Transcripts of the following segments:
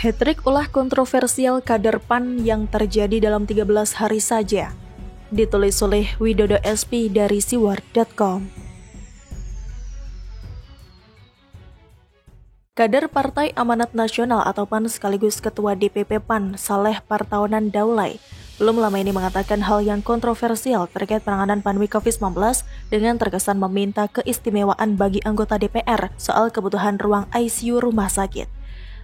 Hat-trick ulah kontroversial kader PAN yang terjadi dalam 13 hari saja. Ditulis oleh Widodo SP dari siwar.com. Kader Partai Amanat Nasional atau PAN sekaligus Ketua DPP PAN Saleh Partaunan Daulay belum lama ini mengatakan hal yang kontroversial terkait penanganan pandemi COVID-19 dengan terkesan meminta keistimewaan bagi anggota DPR soal kebutuhan ruang ICU rumah sakit.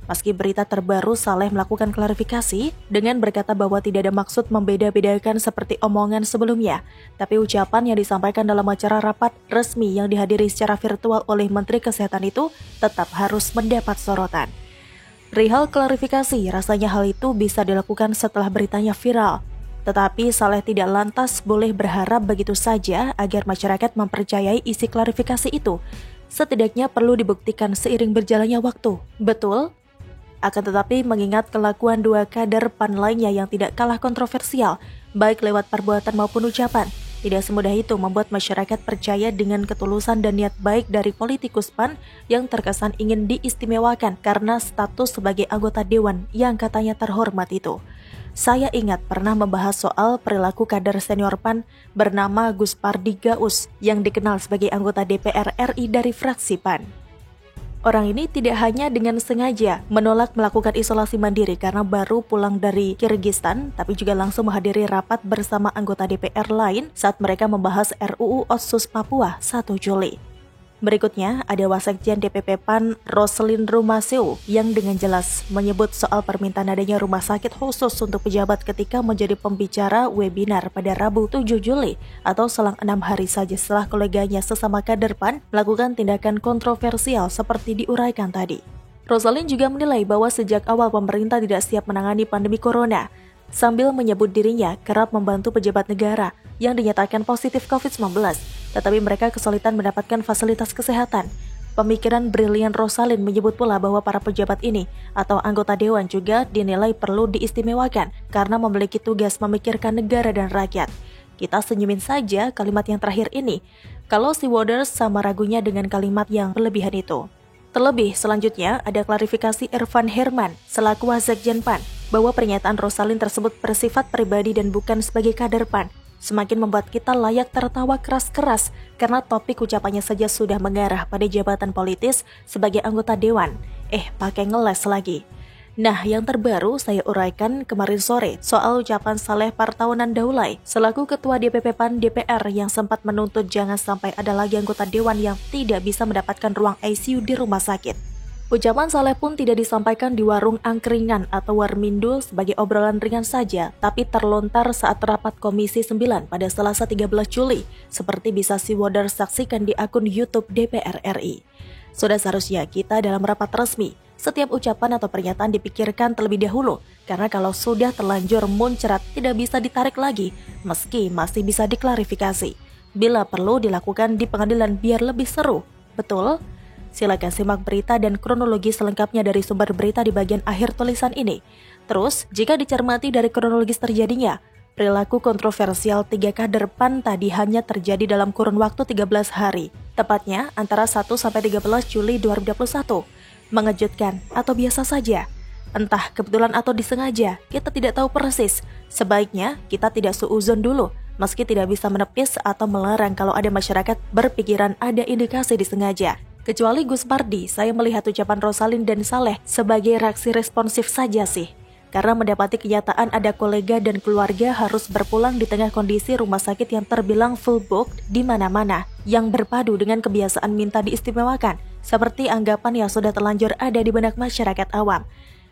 Meski berita terbaru, Saleh melakukan klarifikasi dengan berkata bahwa tidak ada maksud membeda-bedakan seperti omongan sebelumnya, tapi ucapan yang disampaikan dalam acara rapat resmi yang dihadiri secara virtual oleh Menteri Kesehatan itu tetap harus mendapat sorotan. Perihal klarifikasi, rasanya hal itu bisa dilakukan setelah beritanya viral. Tetapi Saleh tidak lantas boleh berharap begitu saja agar masyarakat mempercayai isi klarifikasi itu. Setidaknya perlu dibuktikan seiring berjalannya waktu. Betul? Akan tetapi mengingat kelakuan dua kader PAN lainnya yang tidak kalah kontroversial, baik lewat perbuatan maupun ucapan, tidak semudah itu membuat masyarakat percaya dengan ketulusan dan niat baik dari politikus PAN yang terkesan ingin diistimewakan karena status sebagai anggota dewan yang katanya terhormat itu. Saya ingat pernah membahas soal perilaku kader senior PAN bernama Gus Pardi Gaus yang dikenal sebagai anggota DPR RI dari fraksi PAN. Orang ini tidak hanya dengan sengaja menolak melakukan isolasi mandiri karena baru pulang dari Kirgistan, tapi juga langsung menghadiri rapat bersama anggota DPR lain saat mereka membahas RUU Otsus Papua 1 Juli. Berikutnya, ada Wasekjen DPP PAN Roslin Rumaseu yang dengan jelas menyebut soal permintaan adanya rumah sakit khusus untuk pejabat ketika menjadi pembicara webinar pada Rabu 7 Juli atau selang 6 hari saja setelah koleganya sesama kader PAN melakukan tindakan kontroversial seperti diuraikan tadi. Roslin juga menilai bahwa sejak awal pemerintah tidak siap menangani pandemi corona, sambil menyebut dirinya kerap membantu pejabat negara yang dinyatakan positif COVID-19, tetapi mereka kesulitan mendapatkan fasilitas kesehatan. Pemikiran brilian Roslin menyebut pula bahwa para pejabat ini atau anggota dewan juga dinilai perlu diistimewakan karena memiliki tugas memikirkan negara dan rakyat. Kita senyumin saja kalimat yang terakhir ini, kalau si Waters sama ragunya dengan kalimat yang berlebihan itu. Terlebih, selanjutnya ada klarifikasi Irfan Herman selaku Wasekjen PAN bahwa pernyataan Roslin tersebut bersifat pribadi dan bukan sebagai kader PAN. Semakin membuat kita layak tertawa keras-keras karena topik ucapannya saja sudah mengarah pada jabatan politis sebagai anggota dewan. Pakai ngeles lagi. Nah, yang terbaru saya uraikan kemarin sore soal ucapan Saleh Partaunan Daulay selaku Ketua DPP PAN DPR yang sempat menuntut jangan sampai ada lagi anggota dewan yang tidak bisa mendapatkan ruang ICU di rumah sakit. Ucapan Saleh pun tidak disampaikan di warung angkringan atau warmindo sebagai obrolan ringan saja, tapi terlontar saat rapat Komisi 9 pada Selasa 13 Juli, seperti bisa si Waters saksikan di akun YouTube DPR RI. Sudah seharusnya kita dalam rapat resmi, setiap ucapan atau pernyataan dipikirkan terlebih dahulu, karena kalau sudah terlanjur muncrat tidak bisa ditarik lagi, meski masih bisa diklarifikasi. Bila perlu dilakukan di pengadilan biar lebih seru, betul? Silakan simak berita dan kronologi selengkapnya dari sumber berita di bagian akhir tulisan ini. Terus, jika dicermati dari kronologis terjadinya, perilaku kontroversial 3 kader PAN tadi hanya terjadi dalam kurun waktu 13 hari, tepatnya antara 1-13 Juli 2021. Mengejutkan atau biasa saja? Entah kebetulan atau disengaja, kita tidak tahu persis. Sebaiknya kita tidak suuzon dulu, meski tidak bisa menepis atau melarang kalau ada masyarakat berpikiran ada indikasi disengaja. Kecuali Gus Pardi, saya melihat ucapan Roslin dan Saleh sebagai reaksi responsif saja sih. Karena mendapati kenyataan ada kolega dan keluarga harus berpulang di tengah kondisi rumah sakit yang terbilang full booked di mana-mana, yang berpadu dengan kebiasaan minta diistimewakan, seperti anggapan yang sudah terlanjur ada di benak masyarakat awam.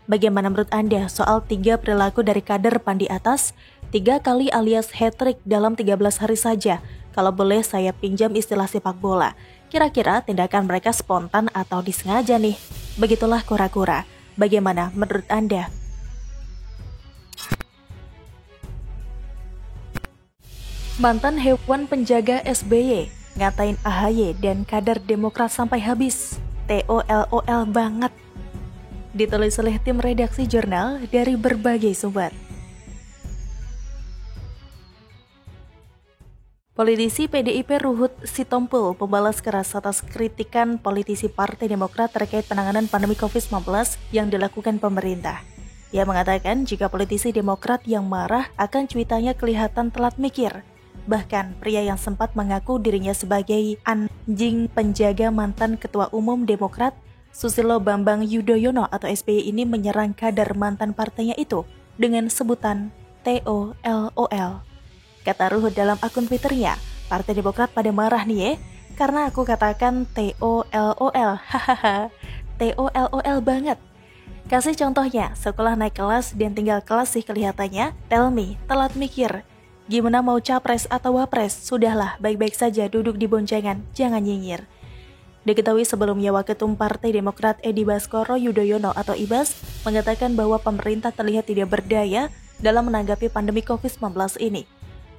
Bagaimana menurut Anda soal 3 perilaku dari kader PAN di atas? 3 kali alias hat-trick dalam 13 hari saja. Kalau boleh saya pinjam istilah sepak bola. Kira-kira tindakan mereka spontan atau disengaja nih? Begitulah kura-kura. Bagaimana menurut Anda? Mantan hewan penjaga SBY ngatain AHY dan kader Demokrat sampai habis. TOLOL banget. Ditulis oleh tim redaksi jurnal dari berbagai sumber. Politisi PDIP Ruhut Sitompul membalas keras atas kritikan politisi Partai Demokrat terkait penanganan pandemi COVID-19 yang dilakukan pemerintah. Ia mengatakan jika politisi Demokrat yang marah akan cuitannya kelihatan telat mikir. Bahkan pria yang sempat mengaku dirinya sebagai anjing penjaga mantan Ketua Umum Demokrat Susilo Bambang Yudhoyono atau SBY ini menyerang kader mantan partainya itu dengan sebutan TOLOL. Kata Ruhut dalam akun Twitternya, Partai Demokrat pada marah nih karena aku katakan TOLOL, hahaha, TOLOL banget. Kasih contohnya, sekolah naik kelas dan tinggal kelas sih kelihatannya, tell me, telat mikir. Gimana mau capres atau wapres, sudahlah baik-baik saja duduk di boncengan, jangan nyinyir. Diketahui sebelumnya Waketum Partai Demokrat Edi Baskoro Yudhoyono atau Ibas mengatakan bahwa pemerintah terlihat tidak berdaya dalam menanggapi pandemi COVID-19 ini.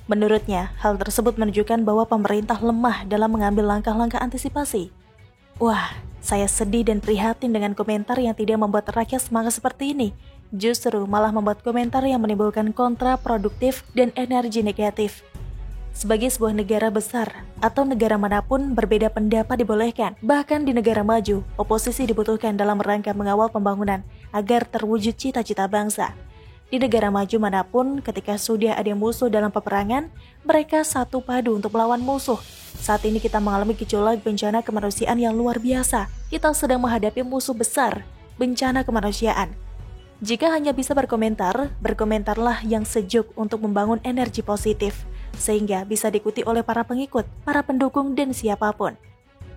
Menurutnya, hal tersebut menunjukkan bahwa pemerintah lemah dalam mengambil langkah-langkah antisipasi. Wah, saya sedih dan prihatin dengan komentar yang tidak membuat rakyat semangat seperti ini. Justru malah membuat komentar yang menimbulkan kontraproduktif dan energi negatif. Sebagai sebuah negara besar atau negara manapun berbeda pendapat dibolehkan. Bahkan di negara maju, oposisi dibutuhkan dalam rangka mengawal pembangunan agar terwujud cita-cita bangsa. Di negara maju manapun, ketika sudah ada musuh dalam peperangan, mereka satu padu untuk melawan musuh. Saat ini kita mengalami gejolak bencana kemanusiaan yang luar biasa. Kita sedang menghadapi musuh besar, bencana kemanusiaan. Jika hanya bisa berkomentar, berkomentarlah yang sejuk untuk membangun energi positif, sehingga bisa diikuti oleh para pengikut, para pendukung, dan siapapun.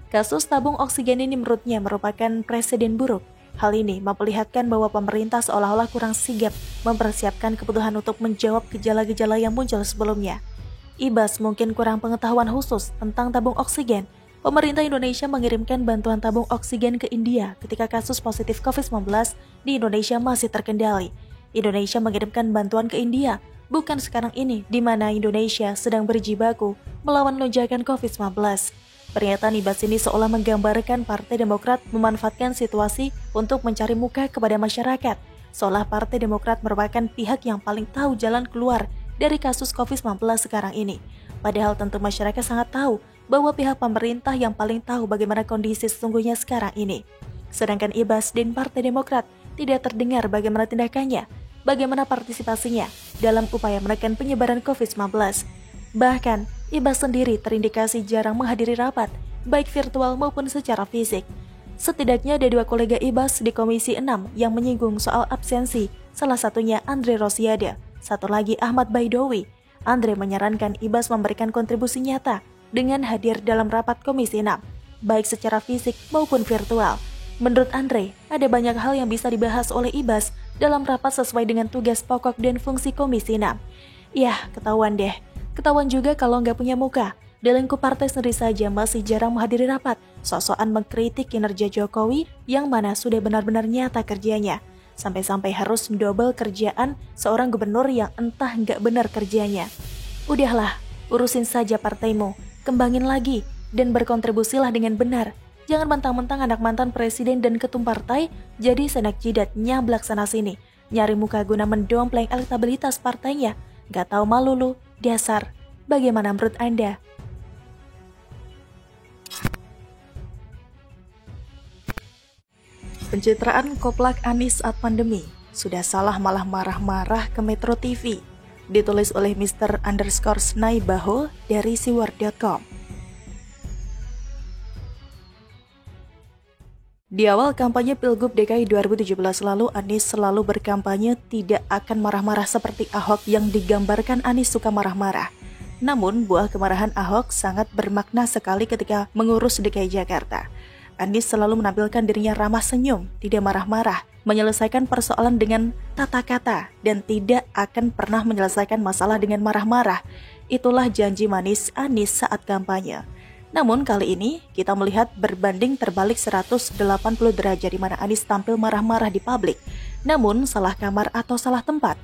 Kasus tabung oksigen ini menurutnya merupakan presiden buruk. Hal ini memperlihatkan bahwa pemerintah seolah-olah kurang sigap mempersiapkan kebutuhan untuk menjawab gejala-gejala yang muncul sebelumnya. Ibas mungkin kurang pengetahuan khusus tentang tabung oksigen. Pemerintah Indonesia mengirimkan bantuan tabung oksigen ke India ketika kasus positif COVID-19 di Indonesia masih terkendali. Indonesia mengirimkan bantuan ke India, bukan sekarang ini di mana Indonesia sedang berjibaku melawan lonjakan COVID-19. Pernyataan Ibas ini seolah menggambarkan Partai Demokrat memanfaatkan situasi untuk mencari muka kepada masyarakat, seolah Partai Demokrat merupakan pihak yang paling tahu jalan keluar dari kasus COVID-19 sekarang ini. Padahal tentu masyarakat sangat tahu bahwa pihak pemerintah yang paling tahu bagaimana kondisi sesungguhnya sekarang ini. Sedangkan Ibas dan Partai Demokrat tidak terdengar bagaimana tindakannya, bagaimana partisipasinya dalam upaya menekan penyebaran COVID-19. Bahkan, Ibas sendiri terindikasi jarang menghadiri rapat, baik virtual maupun secara fisik. Setidaknya ada 2 kolega Ibas di Komisi 6 yang menyinggung soal absensi, salah satunya Andre Rosiade, satu lagi Ahmad Baidowi. Andre menyarankan Ibas memberikan kontribusi nyata dengan hadir dalam rapat Komisi 6, baik secara fisik maupun virtual. Menurut Andre, ada banyak hal yang bisa dibahas oleh Ibas dalam rapat sesuai dengan tugas pokok dan fungsi Komisi 6. Yah, ketahuan deh. Ketahuan juga kalau nggak punya muka. Di lingkup partai sendiri saja masih jarang menghadiri rapat, sok-sokan mengkritik kinerja Jokowi yang mana sudah benar-benar nyata kerjanya. Sampai-sampai harus double kerjaan seorang gubernur yang entah nggak benar kerjanya. Udahlah, urusin saja partaimu, kembangin lagi, dan berkontribusilah dengan benar. Jangan mentang-mentang anak mantan presiden dan ketum partai, jadi senak jidat nyablak sana sini, nyari muka guna mendompleng elektabilitas partainya. Nggak tahu malu lu, dasar. Bagaimana menurut Anda? Pencitraan koplak Anies saat pandemi. Sudah salah malah marah-marah ke Metro TV. Ditulis oleh Mr_Snaibaho dari siwar.com. Di awal kampanye Pilgub DKI 2017 lalu, Anies selalu berkampanye tidak akan marah-marah seperti Ahok yang digambarkan Anies suka marah-marah. Namun, buah kemarahan Ahok sangat bermakna sekali ketika mengurus DKI Jakarta. Anies selalu menampilkan dirinya ramah senyum, tidak marah-marah, menyelesaikan persoalan dengan tata kata, dan tidak akan pernah menyelesaikan masalah dengan marah-marah. Itulah janji manis Anies saat kampanye. Namun kali ini kita melihat berbanding terbalik 180 derajat di mana Anies tampil marah-marah di publik. Namun salah kamar atau salah tempat.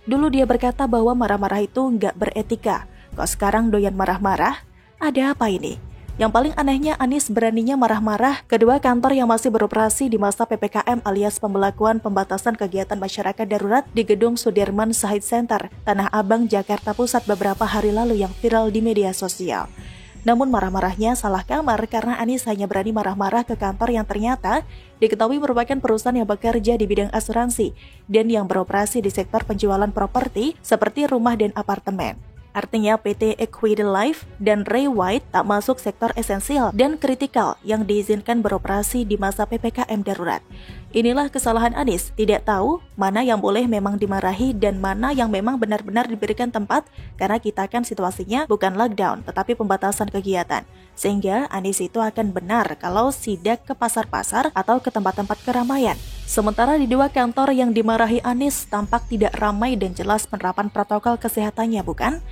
Dulu dia berkata bahwa marah-marah itu nggak beretika. Kok sekarang doyan marah-marah? Ada apa ini? Yang paling anehnya, Anies beraninya marah-marah kedua kantor yang masih beroperasi di masa PPKM alias pembelakuan pembatasan kegiatan masyarakat darurat di Gedung Sudirman Said Center, Tanah Abang, Jakarta Pusat beberapa hari lalu yang viral di media sosial. Namun marah-marahnya salah kamar karena Anies hanya berani marah-marah ke kantor yang ternyata diketahui merupakan perusahaan yang bekerja di bidang asuransi dan yang beroperasi di sektor penjualan properti seperti rumah dan apartemen. Artinya PT Equity Life dan Ray White tak masuk sektor esensial dan kritikal yang diizinkan beroperasi di masa PPKM darurat. Inilah kesalahan Anies, tidak tahu mana yang boleh memang dimarahi dan mana yang memang benar-benar diberikan tempat karena kita kan situasinya bukan lockdown tetapi pembatasan kegiatan. Sehingga Anies itu akan benar kalau sidak ke pasar-pasar atau ke tempat-tempat keramaian. Sementara di dua kantor yang dimarahi Anies tampak tidak ramai dan jelas penerapan protokol kesehatannya, bukan?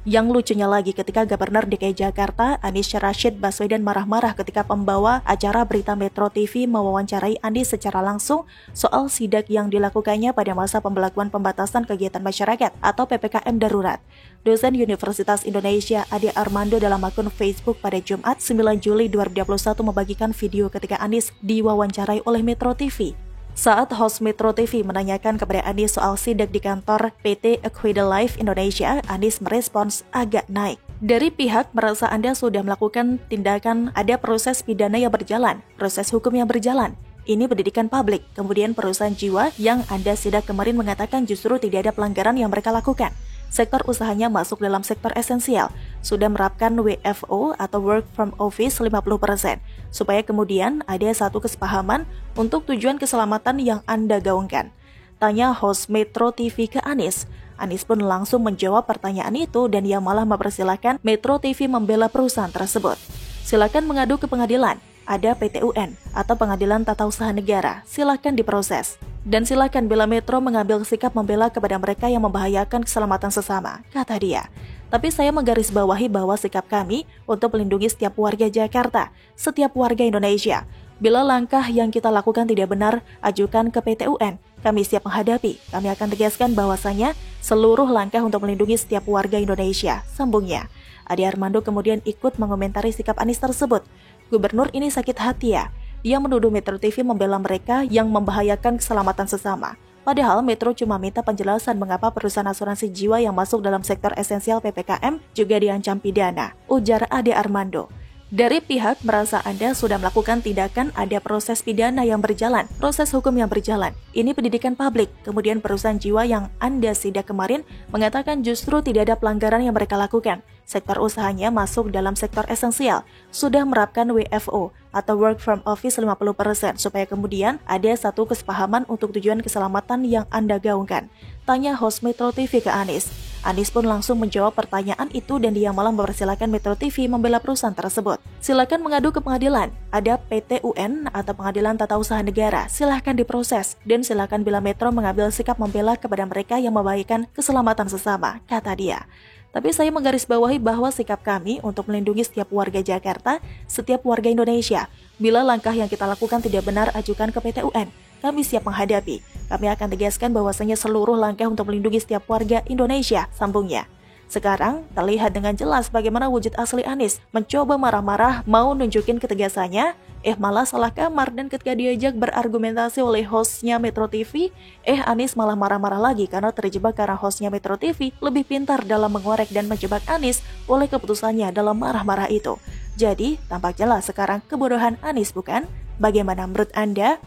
Yang lucunya lagi ketika Gubernur DKI Jakarta Anies Rashid Baswedan marah-marah ketika pembawa acara berita Metro TV mewawancarai Anies secara langsung soal sidak yang dilakukannya pada masa pembelakuan pembatasan kegiatan masyarakat atau PPKM darurat. Dosen Universitas Indonesia Ade Armando dalam akun Facebook pada Jumat 9 Juli 2021 membagikan video ketika Anies diwawancarai oleh Metro TV. Saat host Metro TV menanyakan kepada Anies soal sidak di kantor PT Equity Life Indonesia, Anies merespons agak naik. Dari pihak merasa Anda sudah melakukan tindakan, ada proses pidana yang berjalan, proses hukum yang berjalan. Ini pendidikan publik, kemudian perusahaan jiwa yang Anda sidak kemarin mengatakan justru tidak ada pelanggaran yang mereka lakukan. Sektor usahanya masuk dalam sektor esensial, sudah menerapkan WFO atau Work from Office 50%, supaya kemudian ada satu kesepahaman untuk tujuan keselamatan yang Anda gaungkan. Tanya host Metro TV ke Anies. Anies pun langsung menjawab pertanyaan itu dan ia malah mempersilahkan Metro TV membela perusahaan tersebut. Silakan mengadu ke pengadilan, ada PT-UN atau Pengadilan Tata Usaha Negara, silakan diproses. Dan silakan bila Metro mengambil sikap membela kepada mereka yang membahayakan keselamatan sesama, kata dia. Tapi saya menggarisbawahi bahwa sikap kami untuk melindungi setiap warga Jakarta, setiap warga Indonesia. Bila langkah yang kita lakukan tidak benar, ajukan ke PT-UN. Kami siap menghadapi. Kami akan tegaskan bahwasanya seluruh langkah untuk melindungi setiap warga Indonesia, sambungnya. Ade Armando kemudian ikut mengomentari sikap Anies tersebut. Gubernur ini sakit hati ya. Dia menuduh Metro TV membela mereka yang membahayakan keselamatan sesama. Padahal Metro cuma minta penjelasan mengapa perusahaan asuransi jiwa yang masuk dalam sektor esensial PPKM juga diancam pidana, ujar Ade Armando. Dari pihak merasa Anda sudah melakukan tindakan, ada proses pidana yang berjalan, proses hukum yang berjalan. Ini pendidikan publik. Kemudian perusahaan jiwa yang Anda sidak kemarin mengatakan justru tidak ada pelanggaran yang mereka lakukan. Sektor usahanya masuk dalam sektor esensial, sudah menerapkan WFO atau Work from Office 50%, supaya kemudian ada satu kesepahaman untuk tujuan keselamatan yang Anda gaungkan. Tanya host Metro TV ke Anies. Anies pun langsung menjawab pertanyaan itu dan dia malah mempersilahkan Metro TV membela perusahaan tersebut. Silakan mengadu ke pengadilan, ada PT-UN atau Pengadilan Tata Usaha Negara, silahkan diproses. Dan silakan bila Metro mengambil sikap membela kepada mereka yang membahayakan keselamatan sesama, kata dia. Tapi saya menggarisbawahi bahwa sikap kami untuk melindungi setiap warga Jakarta, setiap warga Indonesia. Bila langkah yang kita lakukan tidak benar, ajukan ke PT-UN. Kami siap menghadapi. Kami akan tegaskan bahwasanya seluruh langkah untuk melindungi setiap warga Indonesia, sambungnya. Sekarang terlihat dengan jelas bagaimana wujud asli Anies mencoba marah-marah mau nunjukin ketegasannya, malah salah kamar dan ketika diajak berargumentasi oleh hostnya Metro TV, Anies malah marah-marah lagi karena terjebak karena hostnya Metro TV lebih pintar dalam mengorek dan menjebak Anies oleh keputusannya dalam marah-marah itu. Jadi tampak jelas sekarang kebodohan Anies, bukan? Bagaimana menurut Anda?